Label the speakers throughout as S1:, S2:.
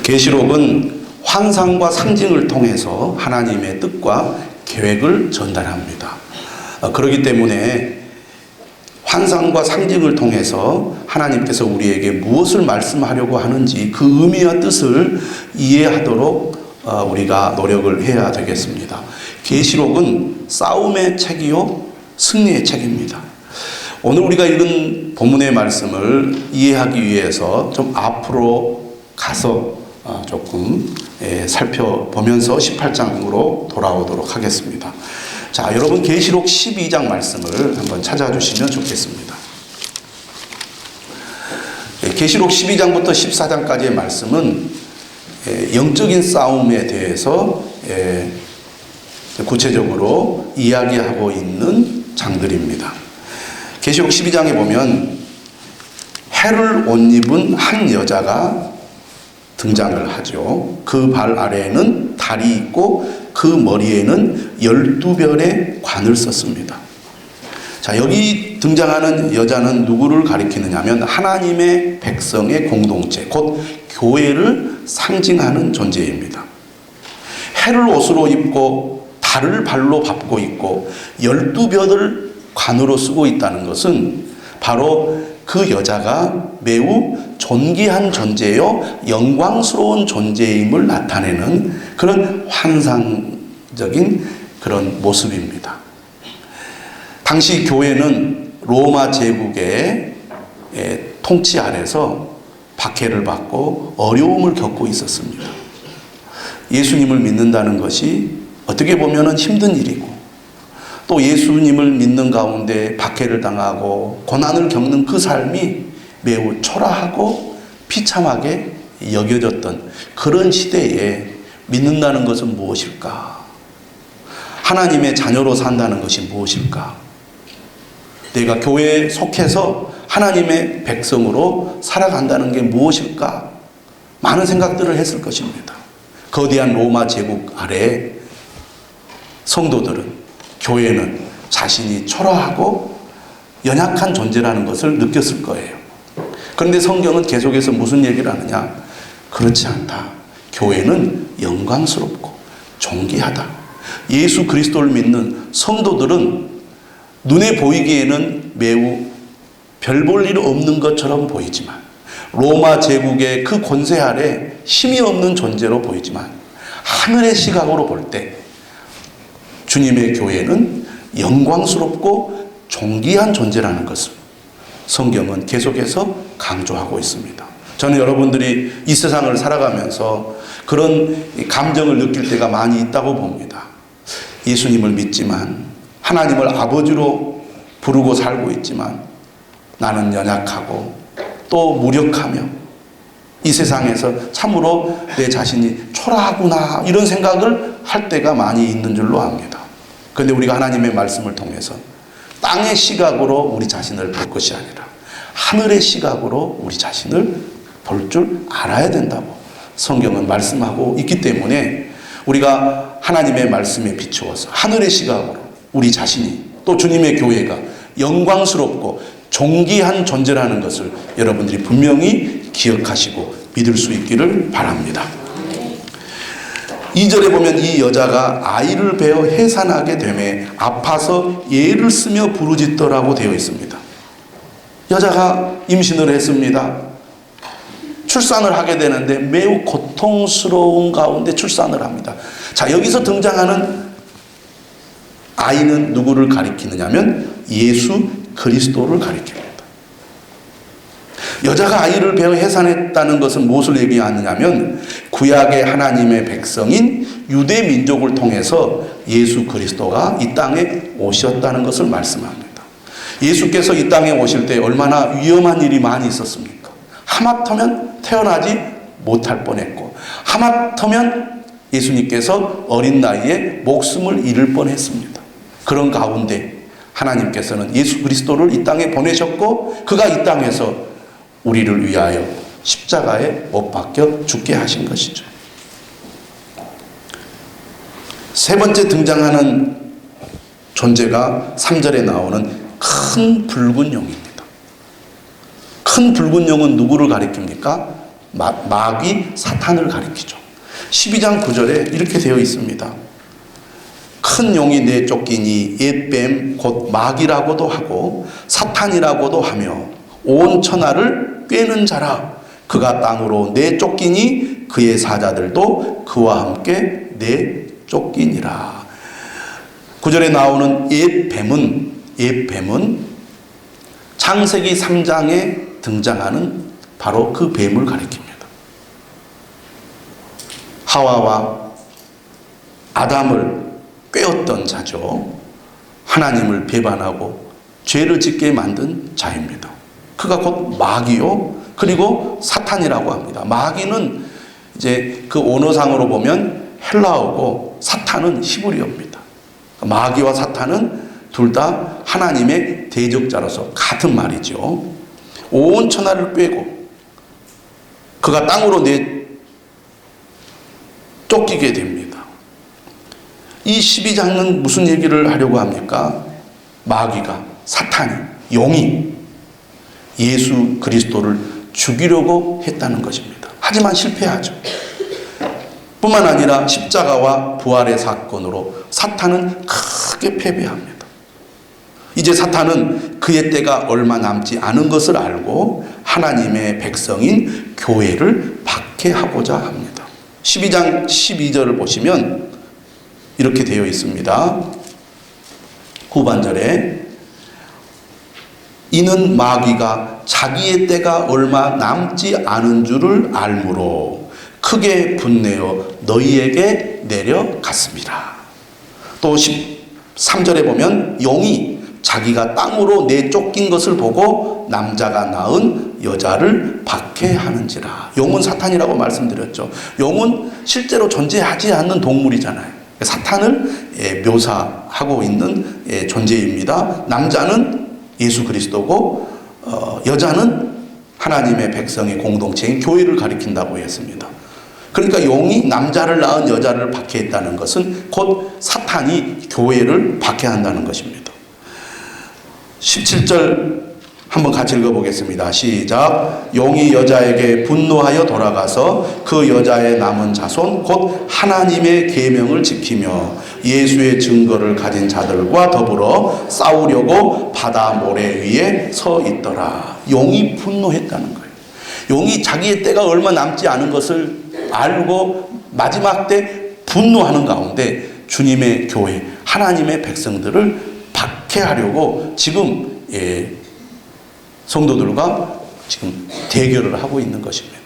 S1: 계시록은 환상과 상징을 통해서 하나님의 뜻과 계획을 전달합니다. 그렇기 때문에 환상과 상징을 통해서 하나님께서 우리에게 무엇을 말씀하려고 하는지 그 의미와 뜻을 이해하도록 우리가 노력을 해야 되겠습니다. 계시록은 싸움의 책이요 승리의 책입니다. 오늘 우리가 읽은 본문의 말씀을 이해하기 위해서 좀 앞으로 가서 조금 살펴보면서 18장으로 돌아오도록 하겠습니다. 자, 여러분 계시록 12장 말씀을 한번 찾아주시면 좋겠습니다. 계시록 12장부터 14장까지의 말씀은 영적인 싸움에 대해서 구체적으로 이야기하고 있는 장들입니다. 계시록 12장에 보면 해를 옷 입은 한 여자가 등장을 하죠. 그 발 아래에는 달이 있고 그 머리에는 12별의 관을 썼습니다. 자, 여기 등장하는 여자는 누구를 가리키느냐 하면 하나님의 백성의 공동체, 곧 교회를 상징하는 존재입니다. 해를 옷으로 입고 달을 발로 밟고 있고 12별을 관으로 쓰고 있다는 것은 바로 그 여자가 매우 존귀한 존재요 영광스러운 존재임을 나타내는 그런 환상적인 그런 모습입니다. 당시 교회는 로마 제국의 통치 아래서 박해를 받고 어려움을 겪고 있었습니다. 예수님을 믿는다는 것이 어떻게 보면 힘든 일이고 또 예수님을 믿는 가운데 박해를 당하고 고난을 겪는 그 삶이 매우 초라하고 비참하게 여겨졌던 그런 시대에 믿는다는 것은 무엇일까? 하나님의 자녀로 산다는 것이 무엇일까? 내가 교회에 속해서 하나님의 백성으로 살아간다는 게 무엇일까? 많은 생각들을 했을 것입니다. 거대한 로마 제국 아래 성도들은 교회는 자신이 초라하고 연약한 존재라는 것을 느꼈을 거예요. 그런데 성경은 계속해서 무슨 얘기를 하느냐? 그렇지 않다. 교회는 영광스럽고 존귀하다. 예수 그리스도를 믿는 성도들은 눈에 보이기에는 매우 별 볼 일 없는 것처럼 보이지만 로마 제국의 그 권세 아래 힘이 없는 존재로 보이지만 하늘의 시각으로 볼 때 주님의 교회는 영광스럽고 존귀한 존재라는 것을 성경은 계속해서 강조하고 있습니다. 저는 여러분들이 이 세상을 살아가면서 그런 감정을 느낄 때가 많이 있다고 봅니다. 예수님을 믿지만 하나님을 아버지로 부르고 살고 있지만 나는 연약하고 또 무력하며 이 세상에서 참으로 내 자신이 초라하구나 이런 생각을 할 때가 많이 있는 줄로 압니다. 그런데 우리가 하나님의 말씀을 통해서 땅의 시각으로 우리 자신을 볼 것이 아니라 하늘의 시각으로 우리 자신을 볼 줄 알아야 된다고 성경은 말씀하고 있기 때문에 우리가 하나님의 말씀에 비추어서 하늘의 시각으로 우리 자신이 또 주님의 교회가 영광스럽고 존귀한 존재라는 것을 여러분들이 분명히 기억하시고 믿을 수 있기를 바랍니다. 2절에 보면 이 여자가 아이를 베어 해산하게 되매 아파서 예를 쓰며 부르짖더라고 되어 있습니다. 여자가 임신을 했습니다. 출산을 하게 되는데 매우 고통스러운 가운데 출산을 합니다. 자, 여기서 등장하는 아이는 누구를 가리키느냐면 예수 그리스도를 가리킵니다. 여자가 아이를 베어 해산했다는 것은 무엇을 얘기하느냐면 구약의 하나님의 백성인 유대 민족을 통해서 예수 그리스도가 이 땅에 오셨다는 것을 말씀합니다. 예수께서 이 땅에 오실 때 얼마나 위험한 일이 많이 있었습니까? 하마터면 태어나지 못할 뻔했고 하마터면 예수님께서 어린 나이에 목숨을 잃을 뻔했습니다. 그런 가운데 하나님께서는 예수 그리스도를 이 땅에 보내셨고 그가 이 땅에서 우리를 위하여 십자가에 못 박혀 죽게 하신 것이죠. 세 번째 등장하는 존재가 3절에 나오는 큰 붉은 용입니다. 큰 붉은 용은 누구를 가리킵니까? 마귀 사탄을 가리키죠. 12장 9절에 이렇게 되어 있습니다. 큰 용이 내쫓기니 옛뱀 곧 마귀라고도 하고 사탄이라고도 하며 온 천하를 꿰는 자라. 그가 땅으로 내쫓기니 그의 사자들도 그와 함께 내쫓기니라. 9절에 나오는 옛뱀은 창세기 3장에 등장하는 바로 그 뱀을 가리킵니다. 하와와 아담을 꿰었던 자죠. 하나님을 배반하고 죄를 짓게 만든 자입니다. 그가 곧 마귀요, 그리고 사탄이라고 합니다. 마귀는 이제 그 언어상으로 보면 헬라어고 사탄은 히브리어입니다. 마귀와 사탄은 둘 다 하나님의 대적자로서 같은 말이죠. 온 천하를 꿰고 그가 땅으로 쫓기게 됩니다. 이 12장은 무슨 얘기를 하려고 합니까? 마귀가, 사탄이, 용이 예수 그리스도를 죽이려고 했다는 것입니다. 하지만 실패하죠. 뿐만 아니라 십자가와 부활의 사건으로 사탄은 크게 패배합니다. 이제 사탄은 그의 때가 얼마 남지 않은 것을 알고 하나님의 백성인 교회를 박해하고자 합니다. 12장 12절을 보시면 이렇게 되어 있습니다. 후반절에 이는 마귀가 자기의 때가 얼마 남지 않은 줄을 알므로 크게 분내어 너희에게 내려갔습니다. 또 13절에 보면 용이 자기가 땅으로 내쫓긴 것을 보고 남자가 낳은 여자를 박해하는지라. 용은 사탄이라고 말씀드렸죠. 용은 실제로 존재하지 않는 동물이잖아요. 사탄을 묘사하고 있는 존재입니다. 남자는 예수 그리스도고 여자는 하나님의 백성의 공동체인 교회를 가리킨다고 했습니다. 그러니까 용이 남자를 낳은 여자를 박해했다는 것은 곧 사탄이 교회를 박해한다는 것입니다. 17절 한번 같이 읽어보겠습니다. 시작. 용이 여자에게 분노하여 돌아가서 그 여자의 남은 자손 곧 하나님의 계명을 지키며 예수의 증거를 가진 자들과 더불어 싸우려고 바다 모래 위에 서 있더라. 용이 분노했다는 거예요. 용이 자기의 때가 얼마 남지 않은 것을 알고 마지막 때 분노하는 가운데 주님의 교회, 하나님의 백성들을 박해하려고 지금 성도들과 지금 대결을 하고 있는 것입니다.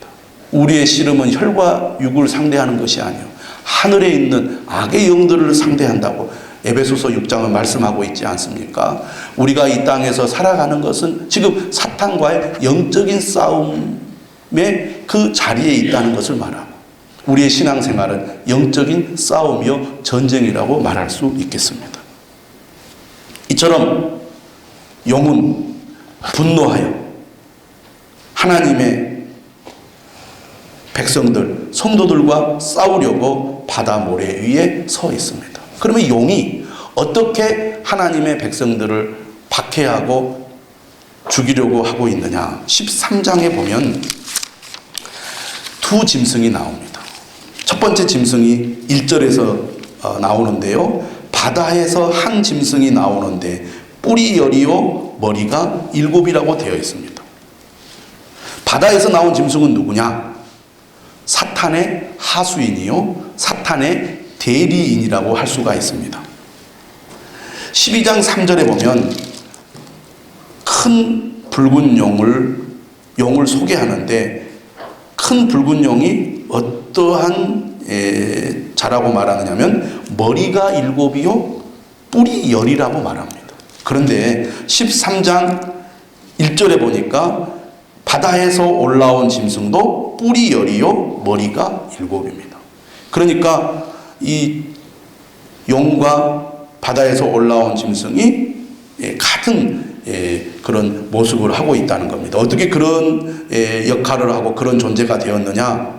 S1: 우리의 씨름은 혈과 육을 상대하는 것이 아니요 하늘에 있는 악의 영들을 상대한다고 에베소서 6장은 말씀하고 있지 않습니까? 우리가 이 땅에서 살아가는 것은 지금 사탄과의 영적인 싸움의 그 자리에 있다는 것을 말하고 우리의 신앙생활은 영적인 싸움이요 전쟁이라고 말할 수 있겠습니다. 이처럼 용은 분노하여 하나님의 백성들, 성도들과 싸우려고 바다 모래 위에 서 있습니다. 그러면 용이 어떻게 하나님의 백성들을 박해하고 죽이려고 하고 있느냐? 13장에 보면 두 짐승이 나옵니다. 첫 번째 짐승이 1절에서 나오는데요. 바다에서 한 짐승이 나오는데 뿔이 열이요 머리가 7이라고 되어 있습니다. 바다에서 나온 짐승은 누구냐? 사탄의 하수인이요 사탄의 대리인이라고 할 수가 있습니다. 12장 3절에 보면 큰 붉은 용을 소개하는데 큰 붉은 용이 어떠한 자라고 말하느냐면 머리가 7이요 뿔이 10이라고 말합니다. 그런데 13장 1절에 보니까 바다에서 올라온 짐승도 뿔이 10이요 머리가 7입니다. 그러니까 이 용과 바다에서 올라온 짐승이 같은 그런 모습을 하고 있다는 겁니다. 어떻게 그런 역할을 하고 그런 존재가 되었느냐?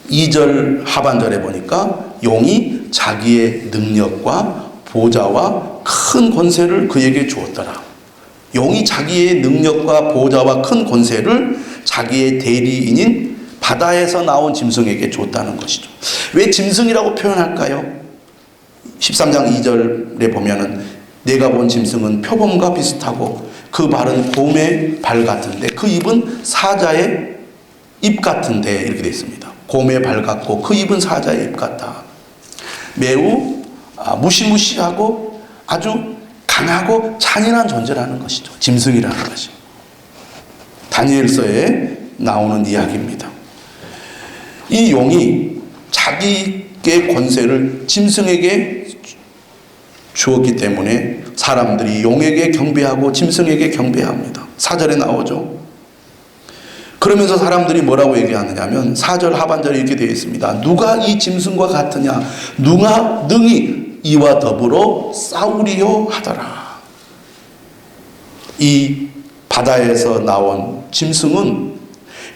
S1: 2절 하반절에 보니까 용이 자기의 능력과 보좌와 큰 권세를 그에게 주었더라. 용이 자기의 능력과 보호자와 큰 권세를 자기의 대리인인 바다에서 나온 짐승에게 줬다는 것이죠. 왜 짐승이라고 표현할까요? 13장 2절에 보면은 내가 본 짐승은 표범과 비슷하고 그 발은 곰의 발 같은데 그 입은 사자의 입 같은데 이렇게 되어 있습니다. 곰의 발 같고 그 입은 사자의 입 같다. 매우 무시무시하고 아주 강하고 잔인한 존재라는 것이죠. 짐승이라는 것이. 다니엘서에 나오는 이야기입니다. 이 용이 자기의 권세를 짐승에게 주었기 때문에 사람들이 용에게 경배하고 짐승에게 경배합니다. 4절에 나오죠. 그러면서 사람들이 뭐라고 얘기하느냐 하면 4절 하반절에 이렇게 되어 있습니다. 누가 이 짐승과 같으냐? 누가 능히 이와 더불어 싸우리요 하더라. 이 바다에서 나온 짐승은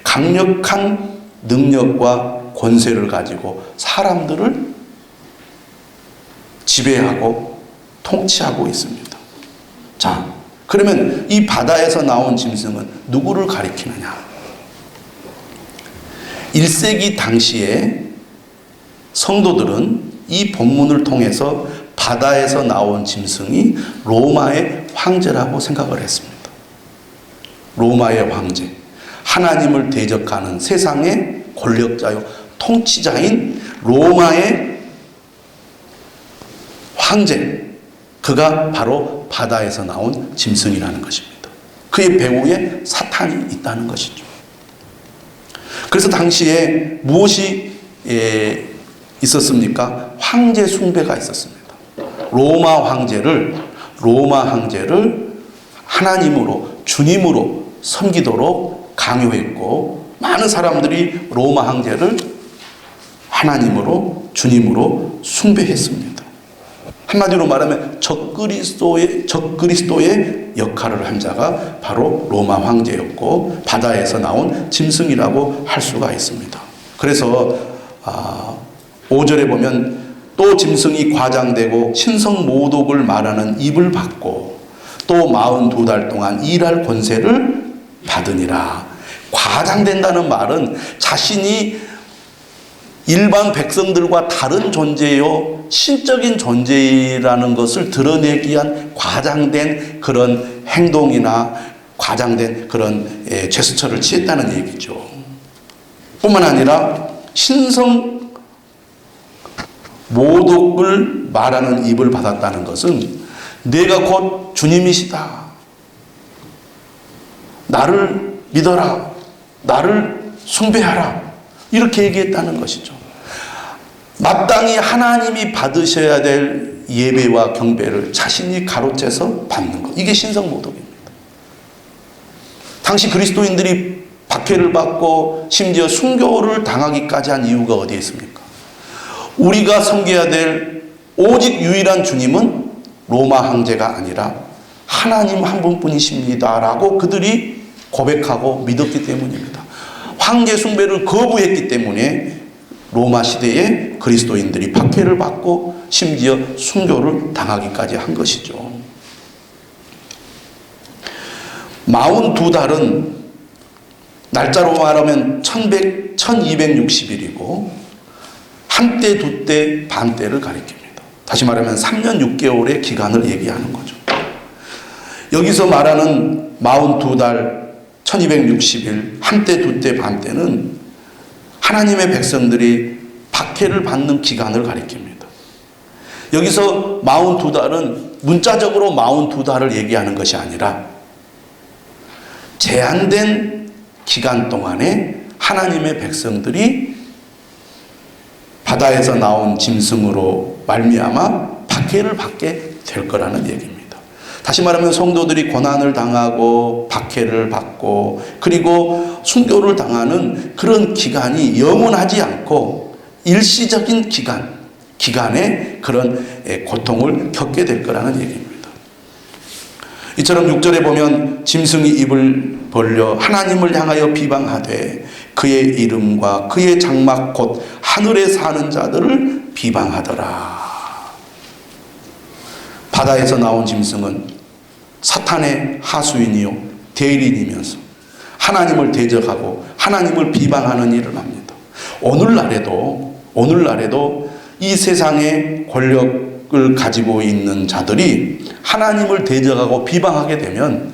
S1: 강력한 능력과 권세를 가지고 사람들을 지배하고 통치하고 있습니다. 자, 그러면 이 바다에서 나온 짐승은 누구를 가리키느냐? 1세기 당시에 성도들은 이 본문을 통해서 바다에서 나온 짐승이 로마의 황제라고 생각을 했습니다. 로마의 황제, 하나님을 대적하는 세상의 권력자요 통치자인 로마의 황제, 그가 바로 바다에서 나온 짐승이라는 것입니다. 그의 배후에 사탄이 있다는 것이죠. 그래서 당시에 무엇이 있었습니까? 황제 숭배가 있었습니다. 로마 황제를 하나님으로, 주님으로 섬기도록 강요했고, 많은 사람들이 로마 황제를 하나님으로, 주님으로 숭배했습니다. 한마디로 말하면 적그리스도의 역할을 한 자가 바로 로마 황제였고 바다에서 나온 짐승이라고 할 수가 있습니다. 그래서 5절에 보면 또 짐승이 과장되고 신성 모독을 말하는 입을 받고 또 42달 동안 일할 권세를 받으니라. 과장된다는 말은 자신이 일반 백성들과 다른 존재요, 신적인 존재라는 것을 드러내기 위한 과장된 그런 행동이나 과장된 그런 제스처를 취했다는 얘기죠. 뿐만 아니라 신성 모독을 말하는 입을 받았다는 것은 내가 곧 주님이시다. 나를 믿어라. 나를 숭배하라. 이렇게 얘기했다는 것이죠. 마땅히 하나님이 받으셔야 될 예배와 경배를 자신이 가로채서 받는 것. 이게 신성모독입니다. 당시 그리스도인들이 박해를 받고 심지어 순교를 당하기까지 한 이유가 어디에 있습니까? 우리가 섬겨야 될 오직 유일한 주님은 로마 황제가 아니라 하나님 한 분뿐이십니다 라고 그들이 고백하고 믿었기 때문입니다. 황제 숭배를 거부했기 때문에 로마 시대에 그리스도인들이 박해를 받고 심지어 순교를 당하기까지 한 것이죠. 42달은 날짜로 말하면 1260일이고 한때, 두때, 반때를 가리킵니다. 다시 말하면 3년 6개월의 기간을 얘기하는 거죠. 여기서 말하는 42달 1260일, 한때, 두때, 반때는 하나님의 백성들이 박해를 받는 기간을 가리킵니다. 여기서 42달은 문자적으로 42달을 얘기하는 것이 아니라 제한된 기간 동안에 하나님의 백성들이 바다에서 나온 짐승으로 말미암아 박해를 받게 될 거라는 얘기입니다. 다시 말하면 성도들이 고난을 당하고 박해를 받고 그리고 순교를 당하는 그런 기간이 영원하지 않고 일시적인 기간에 그런 고통을 겪게 될 거라는 얘기입니다. 이처럼 6절에 보면 짐승이 입을 벌려 하나님을 향하여 비방하되 그의 이름과 그의 장막 곧 하늘에 사는 자들을 비방하더라. 바다에서 나온 짐승은 사탄의 하수인이요 대리인이면서 하나님을 대적하고 하나님을 비방하는 일을 합니다. 오늘날에도 이 세상의 권력을 가지고 있는 자들이 하나님을 대적하고 비방하게 되면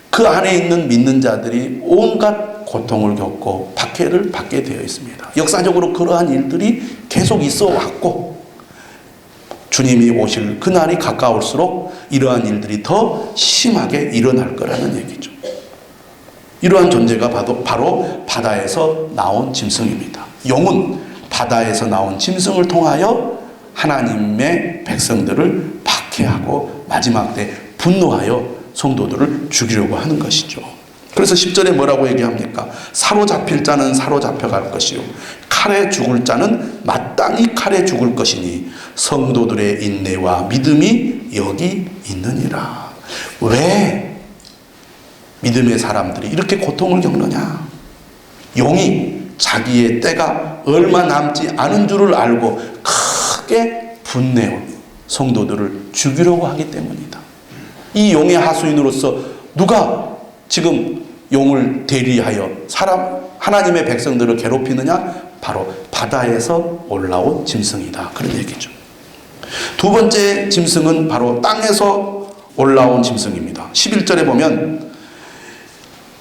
S1: 그 안에 있는 믿는 자들이 온갖 고통을 겪고 박해를 받게 되어 있습니다. 역사적으로 그러한 일들이 계속 있어 왔고 주님이 오실 그날이 가까울수록 이러한 일들이 더 심하게 일어날 거라는 얘기죠. 이러한 존재가 바로 바다에서 나온 짐승입니다. 용은 바다에서 나온 짐승을 통하여 하나님의 백성들을 박해하고 마지막 때 분노하여 성도들을 죽이려고 하는 것이죠. 그래서 10절에 뭐라고 얘기합니까? 사로잡힐 자는 사로잡혀갈 것이요 칼에 죽을 자는 마땅히 칼에 죽을 것이니 성도들의 인내와 믿음이 여기 있느니라. 왜 믿음의 사람들이 이렇게 고통을 겪느냐? 용이 자기의 때가 얼마 남지 않은 줄을 알고 크게 분내어 성도들을 죽이려고 하기 때문이다. 이 용의 하수인으로서 누가 지금 용을 대리하여 하나님의 백성들을 괴롭히느냐? 바로 바다에서 올라온 짐승이다. 그런 얘기죠. 두 번째 짐승은 바로 땅에서 올라온 짐승입니다. 11절에 보면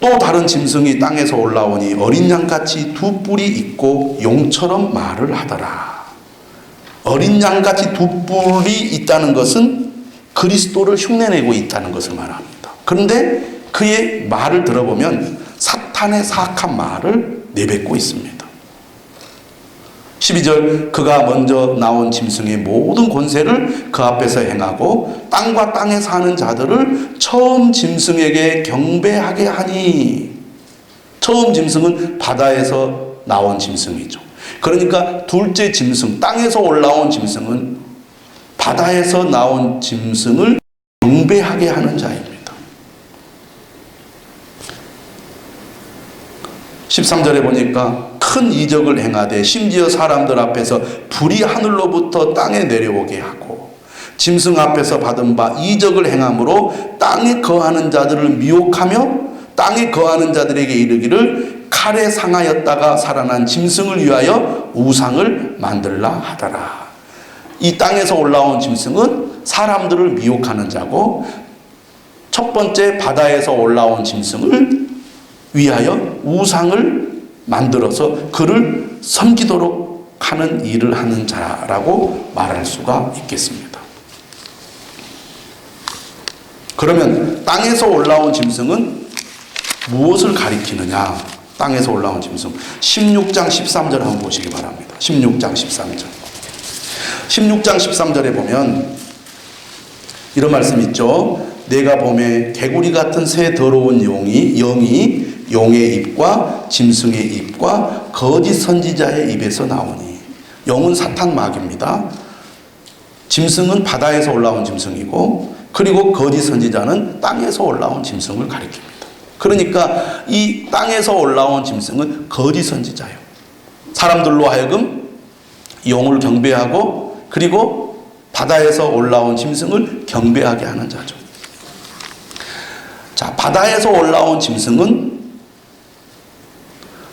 S1: 또 다른 짐승이 땅에서 올라오니 어린 양같이 두 뿔이 있고 용처럼 말을 하더라. 어린 양같이 두 뿔이 있다는 것은 그리스도를 흉내내고 있다는 것을 말합니다. 그런데 그의 말을 들어보면 사탄의 사악한 말을 내뱉고 있습니다. 12절 그가 먼저 나온 짐승의 모든 권세를 그 앞에서 행하고 땅과 땅에 사는 자들을 처음 짐승에게 경배하게 하니. 처음 짐승은 바다에서 나온 짐승이죠. 그러니까 둘째 짐승, 땅에서 올라온 짐승은 바다에서 나온 짐승을 경배하게 하는 자입니다. 13절에 보니까 큰 이적을 행하되 심지어 사람들 앞에서 불이 하늘로부터 땅에 내려오게 하고 짐승 앞에서 받은 바 이적을 행함으로 땅에 거하는 자들을 미혹하며 땅에 거하는 자들에게 이르기를 칼에 상하였다가 살아난 짐승을 위하여 우상을 만들라 하더라. 이 땅에서 올라온 짐승은 사람들을 미혹하는 자고 첫 번째 바다에서 올라온 짐승을 위하여 우상을 만들어서 그를 섬기도록 하는 일을 하는 자라고 말할 수가 있겠습니다. 그러면 땅에서 올라온 짐승은 무엇을 가리키느냐? 땅에서 올라온 짐승 16장 13절 한번 보시기 바랍니다. 16장 13절 16장 13절에 보면 이런 말씀 있죠. 내가 보매 개구리 같은 새 더러운 영이 용의 입과 짐승의 입과 거짓 선지자의 입에서 나오니. 용은 사탄 마귀입니다. 짐승은 바다에서 올라온 짐승이고 그리고 거짓 선지자는 땅에서 올라온 짐승을 가리킵니다. 그러니까 이 땅에서 올라온 짐승은 거짓 선지자예요. 사람들로 하여금 용을 경배하고 그리고 바다에서 올라온 짐승을 경배하게 하는 자죠. 자, 바다에서 올라온 짐승은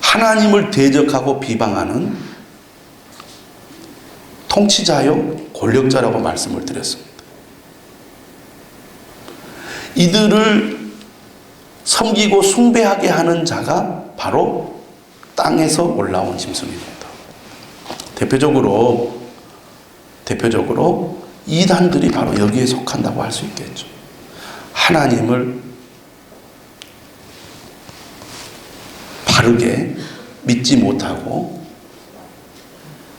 S1: 하나님을 대적하고 비방하는 통치자요 권력자라고 말씀을 드렸습니다. 이들을 섬기고 숭배하게 하는 자가 바로 땅에서 올라온 짐승입니다. 대표적으로 이단들이 바로 여기에 속한다고 할 수 있겠죠. 하나님을 바르게 믿지 못하고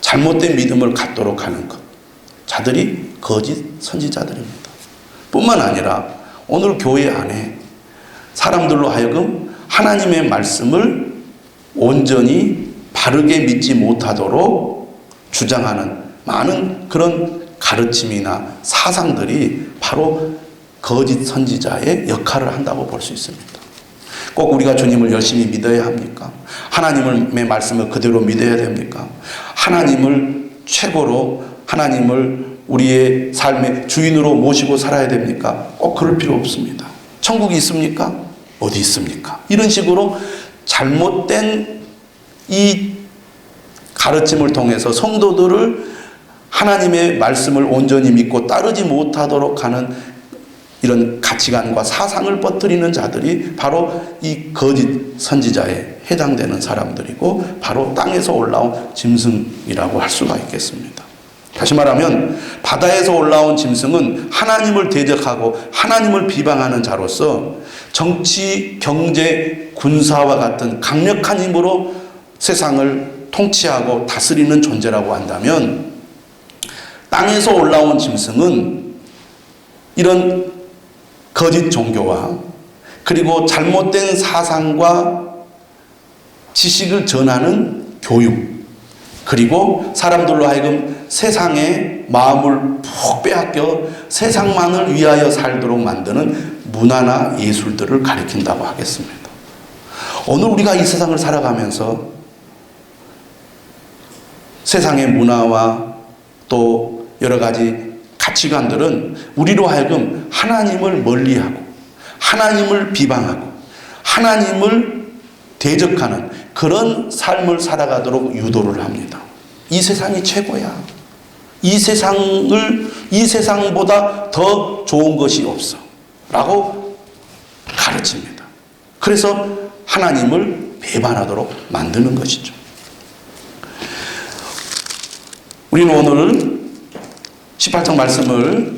S1: 잘못된 믿음을 갖도록 하는 것. 자들이 거짓 선지자들입니다. 뿐만 아니라 오늘 교회 안에 사람들로 하여금 하나님의 말씀을 온전히 바르게 믿지 못하도록 주장하는 많은 그런 가르침이나 사상들이 바로 거짓 선지자의 역할을 한다고 볼 수 있습니다. 꼭 우리가 주님을 열심히 믿어야 합니까? 하나님의 말씀을 그대로 믿어야 됩니까? 하나님을 최고로 하나님을 우리의 삶의 주인으로 모시고 살아야 됩니까? 꼭 그럴 필요 없습니다. 천국이 있습니까? 어디 있습니까? 이런 식으로 잘못된 이 가르침을 통해서 성도들을 하나님의 말씀을 온전히 믿고 따르지 못하도록 하는 이런 가치관과 사상을 퍼뜨리는 자들이 바로 이 거짓 선지자에 해당되는 사람들이고 바로 땅에서 올라온 짐승이라고 할 수가 있겠습니다. 다시 말하면 바다에서 올라온 짐승은 하나님을 대적하고 하나님을 비방하는 자로서 정치, 경제, 군사와 같은 강력한 힘으로 세상을 통치하고 다스리는 존재라고 한다면 땅에서 올라온 짐승은 이런 거짓 종교와 그리고 잘못된 사상과 지식을 전하는 교육 그리고 사람들로 하여금 세상에 마음을 푹 빼앗겨 세상만을 위하여 살도록 만드는 문화나 예술들을 가리킨다고 하겠습니다. 오늘 우리가 이 세상을 살아가면서 세상의 문화와 또 여러 가지 가치관들은 우리로 하여금 하나님을 멀리하고 하나님을 비방하고 하나님을 대적하는 그런 삶을 살아가도록 유도를 합니다. 이 세상이 최고야. 이 세상보다 더 좋은 것이 없어. 라고 가르칩니다. 그래서 하나님을 배반하도록 만드는 것이죠. 우리는 오늘 18장 말씀을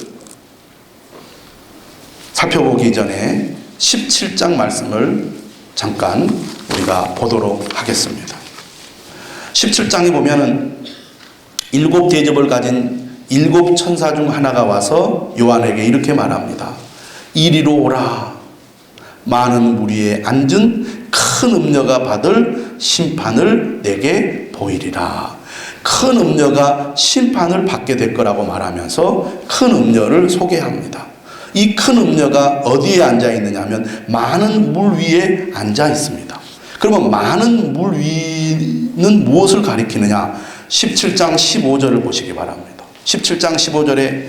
S1: 살펴보기 전에 17장 말씀을 잠깐 우리가 보도록 하겠습니다. 17장에 보면은 7 대접을 가진 7 천사 중 하나가 와서 요한에게 이렇게 말합니다. 이리로 오라. 많은 무리에 앉은 큰 음녀가 받을 심판을 내게 보이리라. 큰 음녀가 심판을 받게 될 거라고 말하면서 큰 음녀를 소개합니다. 이 큰 음녀가 어디에 앉아 있느냐 하면 많은 물 위에 앉아 있습니다. 그러면 많은 물 위는 무엇을 가리키느냐? 17장 15절을 보시기 바랍니다. 17장 15절에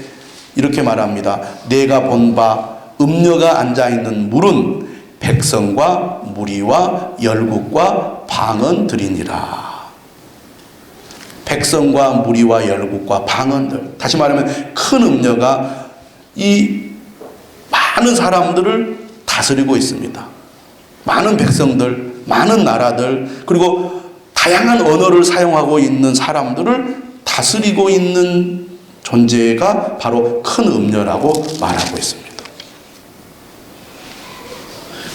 S1: 이렇게 말합니다. 내가 본 바 음녀가 앉아 있는 물은 백성과 무리와 열국과 방언들이니라. 백성과 무리와 열국과 방언들. 다시 말하면 큰 음녀가 이 많은 사람들을 다스리고 있습니다. 많은 백성들, 많은 나라들, 그리고 다양한 언어를 사용하고 있는 사람들을 다스리고 있는 존재가 바로 큰 음녀라고 말하고 있습니다.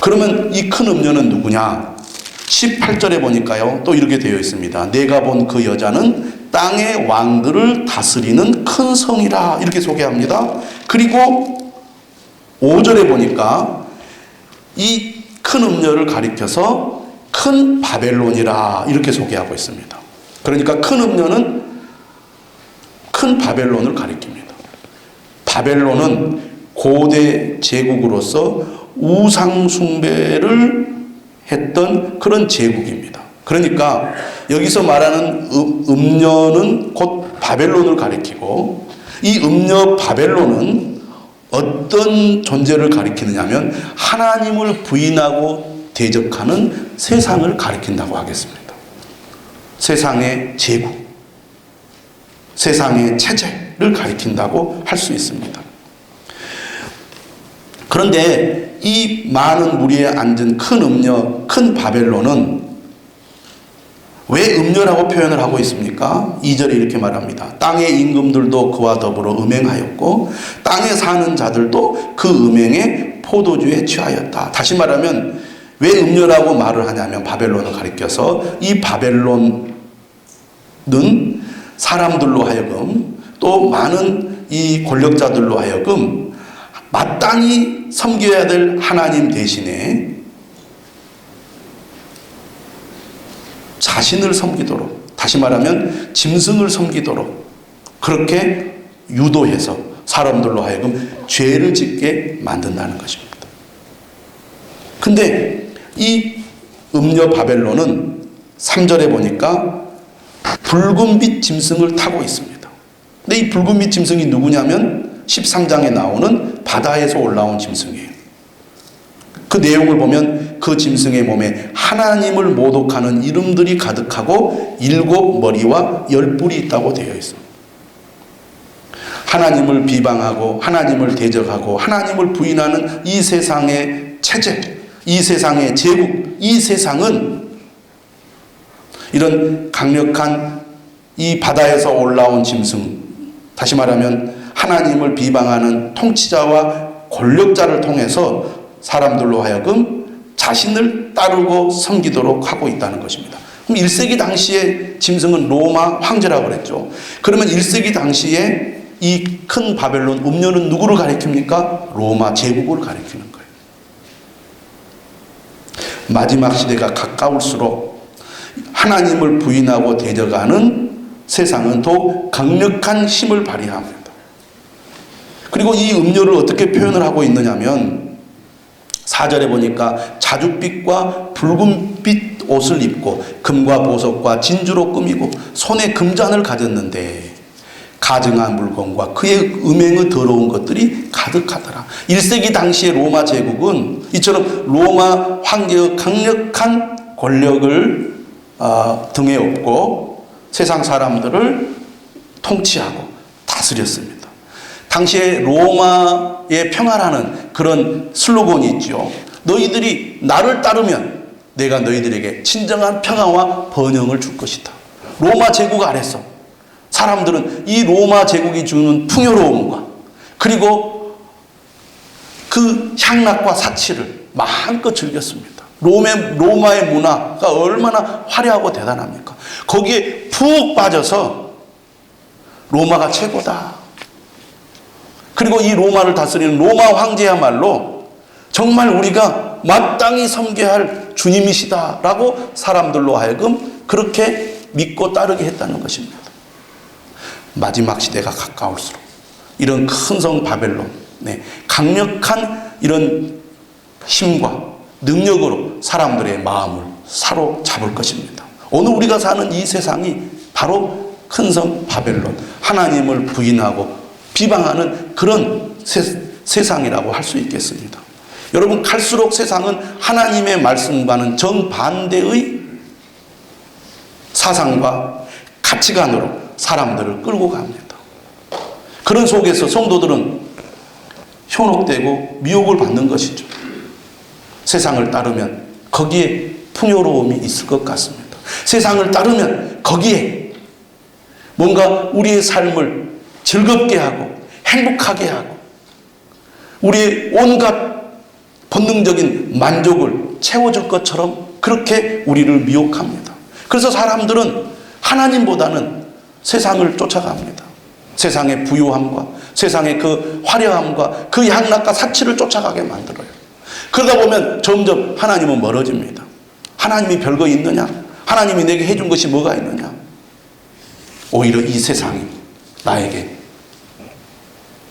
S1: 그러면 이 큰 음녀는 누구냐? 18절에 보니까요, 또 이렇게 되어 있습니다. 내가 본 그 여자는 땅의 왕들을 다스리는 큰 성이라. 이렇게 소개합니다. 그리고 5절에 보니까 이 큰 음녀를 가리켜서 큰 바벨론이라. 이렇게 소개하고 있습니다. 그러니까 큰 음녀는 큰 바벨론을 가리킵니다. 바벨론은 고대 제국으로서 우상숭배를 했던 그런 제국입니다. 그러니까 여기서 말하는 음녀는 곧 바벨론을 가리키고 이 음녀 바벨론은 어떤 존재를 가리키느냐 하면 하나님을 부인하고 대적하는 세상을 가리킨다고 하겠습니다. 세상의 제국, 세상의 체제를 가리킨다고 할 수 있습니다. 그런데 이 많은 무리에 앉은 큰 음녀, 큰 바벨론은 왜 음녀라고 표현을 하고 있습니까? 2절에 이렇게 말합니다. 땅의 임금들도 그와 더불어 음행하였고 땅에 사는 자들도 그 음행에 포도주에 취하였다. 다시 말하면 왜 음녀라고 말을 하냐면 바벨론을 가리켜서 이 바벨론은 사람들로 하여금 또 많은 이 권력자들로 하여금 마땅히 섬겨야 될 하나님 대신에 자신을 섬기도록, 다시 말하면 짐승을 섬기도록 그렇게 유도해서 사람들로 하여금 죄를 짓게 만든다는 것입니다. 근데 이 음녀 바벨론은 3절에 보니까 붉은빛 짐승을 타고 있습니다. 근데 이 붉은빛 짐승이 누구냐면 13장에 나오는 바다에서 올라온 짐승이에요. 그 내용을 보면 그 짐승의 몸에 하나님을 모독하는 이름들이 가득하고 7머리와 10뿔이 있다고 되어 있습니다. 하나님을 비방하고 하나님을 대적하고 하나님을 부인하는 이 세상의 체제, 이 세상의 제국, 이 세상은 이런 강력한 이 바다에서 올라온 짐승, 다시 말하면 하나님을 비방하는 통치자와 권력자를 통해서 사람들로 하여금 자신을 따르고 섬기도록 하고 있다는 것입니다. 그럼 1세기 당시에 짐승은 로마 황제라고 그랬죠. 그러면 1세기 당시에 이 큰 바벨론 음료는 누구를 가리킵니까? 로마 제국을 가리키는 거예요. 마지막 시대가 가까울수록 하나님을 부인하고 대적하는 세상은 더욱 강력한 힘을 발휘합니다. 그리고 이 음료를 어떻게 표현을 하고 있느냐면 4절에 보니까 자줏빛과 붉은빛 옷을 입고 금과 보석과 진주로 꾸미고 손에 금잔을 가졌는데 가증한 물건과 그의 음행의 더러운 것들이 가득하더라. 1세기 당시의 로마 제국은 이처럼 로마 황제의 강력한 권력을 등에 업고 세상 사람들을 통치하고 다스렸습니다. 당시에 로마의 평화라는 그런 슬로건이 있죠. 너희들이 나를 따르면 내가 너희들에게 진정한 평화와 번영을 줄 것이다. 로마 제국 아래서 사람들은 이 로마 제국이 주는 풍요로움과 그리고 그 향락과 사치를 마음껏 즐겼습니다. 로마의 문화가 얼마나 화려하고 대단합니까? 거기에 푹 빠져서 로마가 최고다. 그리고 이 로마를 다스리는 로마 황제야말로 정말 우리가 마땅히 섬겨야 할 주님이시다라고 사람들로 하여금 그렇게 믿고 따르게 했다는 것입니다. 마지막 시대가 가까울수록 이런 큰 성 바벨론, 강력한 이런 힘과 능력으로 사람들의 마음을 사로잡을 것입니다. 오늘 우리가 사는 이 세상이 바로 큰 성 바벨론, 하나님을 부인하고 비방하는 그런 세상이라고 할 수 있겠습니다. 여러분, 갈수록 세상은 하나님의 말씀과는 정반대의 사상과 가치관으로 사람들을 끌고 갑니다. 그런 속에서 성도들은 현혹되고 미혹을 받는 것이죠. 세상을 따르면 거기에 풍요로움이 있을 것 같습니다. 세상을 따르면 거기에 뭔가 우리의 삶을 즐겁게 하고 행복하게 하고 우리의 온갖 본능적인 만족을 채워줄 것처럼 그렇게 우리를 미혹합니다. 그래서 사람들은 하나님보다는 세상을 쫓아갑니다. 세상의 부유함과 세상의 그 화려함과 그 향락과 사치를 쫓아가게 만들어요. 그러다 보면 점점 하나님은 멀어집니다. 하나님이 별거 있느냐? 하나님이 내게 해준 것이 뭐가 있느냐? 오히려 이 세상이 나에게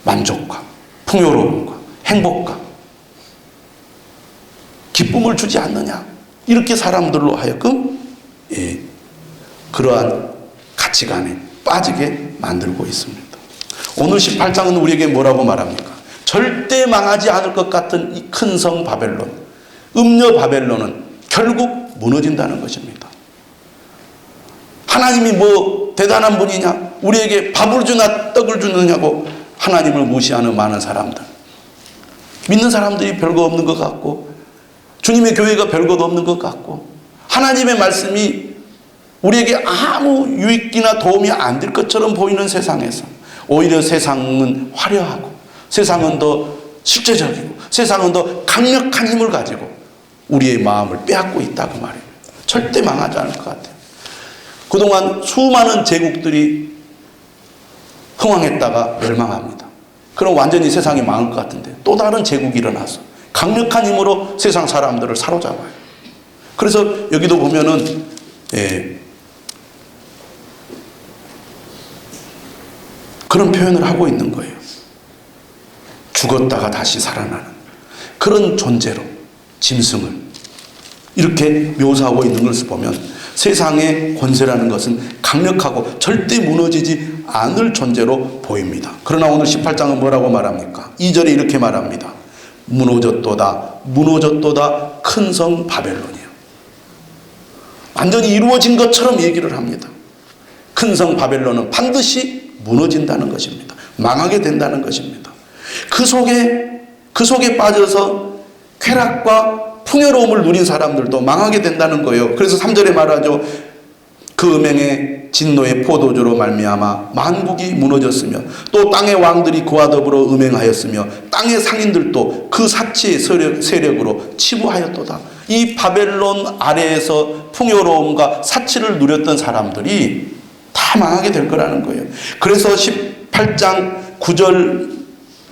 S1: 만족과 풍요로움과 행복과 기쁨을 주지 않느냐? 이렇게 사람들로 하여금 그러한 가치관에 빠지게 만들고 있습니다. 오늘 18장은 우리에게 뭐라고 말합니까? 절대 망하지 않을 것 같은 이 큰 성 바벨론, 음녀 바벨론은 결국 무너진다는 것입니다. 하나님이 뭐 대단한 분이냐? 우리에게 밥을 주나 떡을 주느냐고 하나님을 무시하는 많은 사람들. 믿는 사람들이 별거 없는 것 같고 주님의 교회가 별것 없는 것 같고 하나님의 말씀이 우리에게 아무 유익이나 도움이 안 될 것처럼 보이는 세상에서 오히려 세상은 화려하고 세상은 더 실제적이고 세상은 더 강력한 힘을 가지고 우리의 마음을 빼앗고 있다고 말해요. 절대 망하지 않을 것 같아요. 그동안 수많은 제국들이 흥왕했다가 멸망합니다. 그럼 완전히 세상이 망할 것 같은데 또 다른 제국이 일어나서 강력한 힘으로 세상 사람들을 사로잡아요. 그래서 여기도 보면은 그런 표현을 하고 있는 거예요. 죽었다가 다시 살아나는 그런 존재로 짐승을 이렇게 묘사하고 있는 것을 보면 세상의 권세라는 것은 강력하고 절대 무너지지 않을 존재로 보입니다. 그러나 오늘 18장은 뭐라고 말합니까? 2절에 이렇게 말합니다. 무너졌도다 무너졌도다 큰 성 바벨론이요. 완전히 이루어진 것처럼 얘기를 합니다. 큰 성 바벨론은 반드시 무너진다는 것입니다. 망하게 된다는 것입니다. 그 속에 빠져서 쾌락과 풍요로움을 누린 사람들도 망하게 된다는 거예요. 그래서 3절에 말하죠. 그 음행의 진노의 포도주로 말미암아 만국이 무너졌으며 또 땅의 왕들이 그와 더불어 음행하였으며 땅의 상인들도 그 사치의 세력으로 치부하였도다. 이 바벨론 아래에서 풍요로움과 사치를 누렸던 사람들이 다 망하게 될 거라는 거예요. 그래서 18장 9절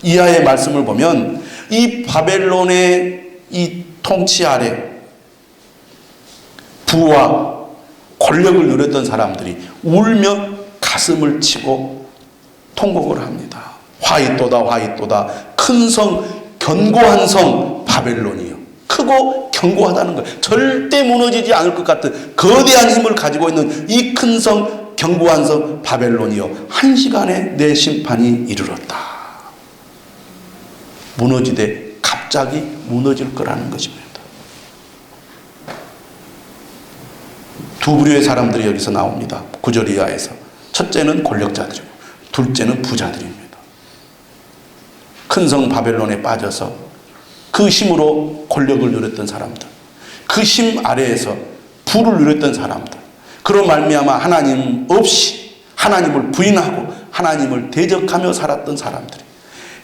S1: 이하의 말씀을 보면 이 바벨론의 이 통치 아래 부와 권력을 누렸던 사람들이 울며 가슴을 치고 통곡을 합니다. 화이또다 화이또다 큰 성 견고한 성 바벨론이요. 크고 견고하다는 거예요. 절대 무너지지 않을 것 같은 거대한 힘을 가지고 있는 이 큰 성 견고한 성 바벨론이요. 한 시간에 내 심판이 이르렀다. 무너지되 갑자기 무너질 거라는 것입니다. 두 부류의 사람들이 여기서 나옵니다. 9절 이하에서. 첫째는 권력자들이고 둘째는 부자들입니다. 큰 성 바벨론에 빠져서 그 힘으로 권력을 누렸던 사람들, 그 힘 아래에서 부를 누렸던 사람들, 그로 말미암아 하나님 없이 하나님을 부인하고 하나님을 대적하며 살았던 사람들이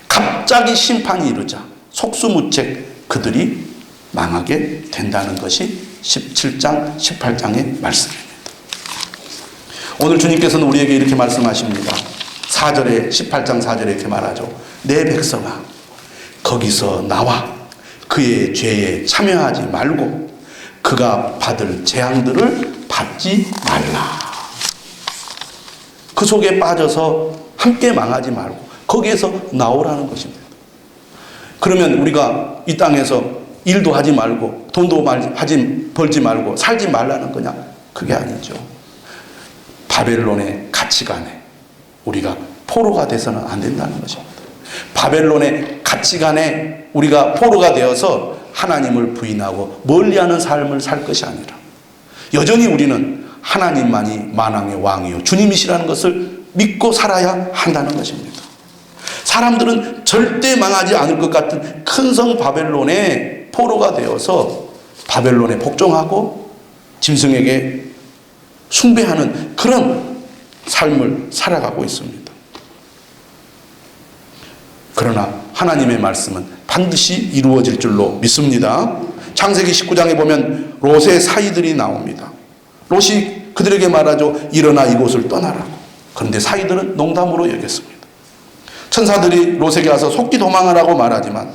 S1: 갑자기 심판이 이르자 속수무책 그들이 망하게 된다는 것이 17장 18장의 말씀입니다. 오늘 주님께서는 우리에게 이렇게 말씀하십니다. 4절에 18장 4절에 이렇게 말하죠. 내 백성아 거기서 나와 그의 죄에 참여하지 말고 그가 받을 재앙들을 받지 말라. 그 속에 빠져서 함께 망하지 말고 거기에서 나오라는 것입니다. 그러면 우리가 이 땅에서 일도 하지 말고 돈도 벌지 말고 살지 말라는 거냐? 그게 아니죠. 바벨론의 가치관에 우리가 포로가 돼서는 안 된다는 것입니다. 바벨론의 가치관에 우리가 포로가 되어서 하나님을 부인하고 멀리하는 삶을 살 것이 아니라 여전히 우리는 하나님만이 만왕의 왕이요 주님이시라는 것을 믿고 살아야 한다는 것입니다. 사람들은 절대 망하지 않을 것 같은 큰 성 바벨론의 포로가 되어서 바벨론에 복종하고 짐승에게 숭배하는 그런 삶을 살아가고 있습니다. 그러나 하나님의 말씀은 반드시 이루어질 줄로 믿습니다. 창세기 19장에 보면 롯의 사이들이 나옵니다. 롯이 그들에게 말하죠. 일어나 이곳을 떠나라고. 그런데 사이들은 농담으로 여겼습니다. 천사들이 롯에게 와서 속기 도망하라고 말하지만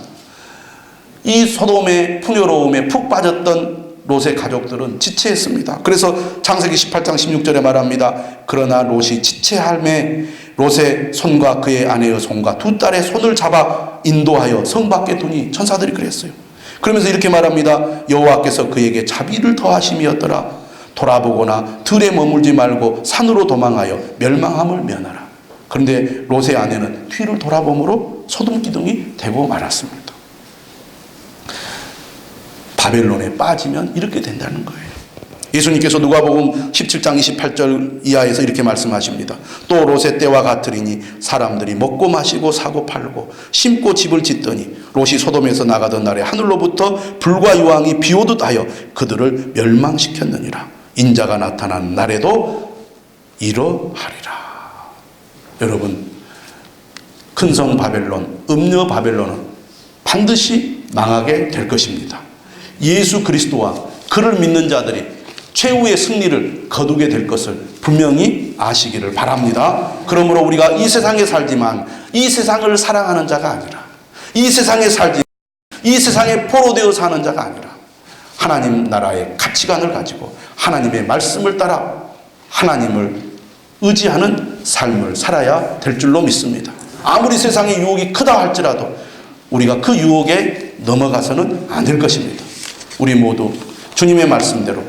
S1: 이 소돔의 풍요로움에 푹 빠졌던 롯의 가족들은 지체했습니다. 그래서 창세기 18장 16절에 말합니다. 그러나 롯이 지체할매 롯의 손과 그의 아내의 손과 두 딸의 손을 잡아 인도하여 성 밖에 두니 천사들이 그랬어요. 그러면서 이렇게 말합니다. 여호와께서 그에게 자비를 더하심이었더라. 돌아보거나 들에 머물지 말고 산으로 도망하여 멸망함을 면하라. 그런데 롯의 아내는 뒤를 돌아보므로 소돔기둥이 되고 말았습니다. 바벨론에 빠지면 이렇게 된다는 거예요. 예수님께서 누가복음 17장 28절 이하에서 이렇게 말씀하십니다. 또 롯의 때와 같으리니 사람들이 먹고 마시고 사고 팔고 심고 집을 짓더니 롯이 소돔에서 나가던 날에 하늘로부터 불과 유황이 비오듯 하여 그들을 멸망시켰느니라. 인자가 나타난 날에도 이러하리라. 여러분, 큰 성 바벨론, 음녀 바벨론은 반드시 망하게 될 것입니다. 예수 그리스도와 그를 믿는 자들이 최후의 승리를 거두게 될 것을 분명히 아시기를 바랍니다. 그러므로 우리가 이 세상에 살지만 이 세상을 사랑하는 자가 아니라 이 세상에 살지 이 세상에 포로되어 사는 자가 아니라 하나님 나라의 가치관을 가지고 하나님의 말씀을 따라 하나님을 의지하는 삶을 살아야 될 줄로 믿습니다. 아무리 세상의 유혹이 크다 할지라도 우리가 그 유혹에 넘어가서는 안 될 것입니다. 우리 모두 주님의 말씀대로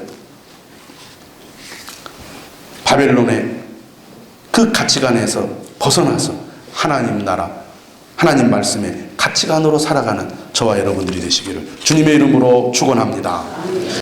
S1: 바벨론의 그 가치관에서 벗어나서 하나님 나라 하나님 말씀의 가치관으로 살아가는 저와 여러분들이 되시기를 주님의 이름으로 축원합니다.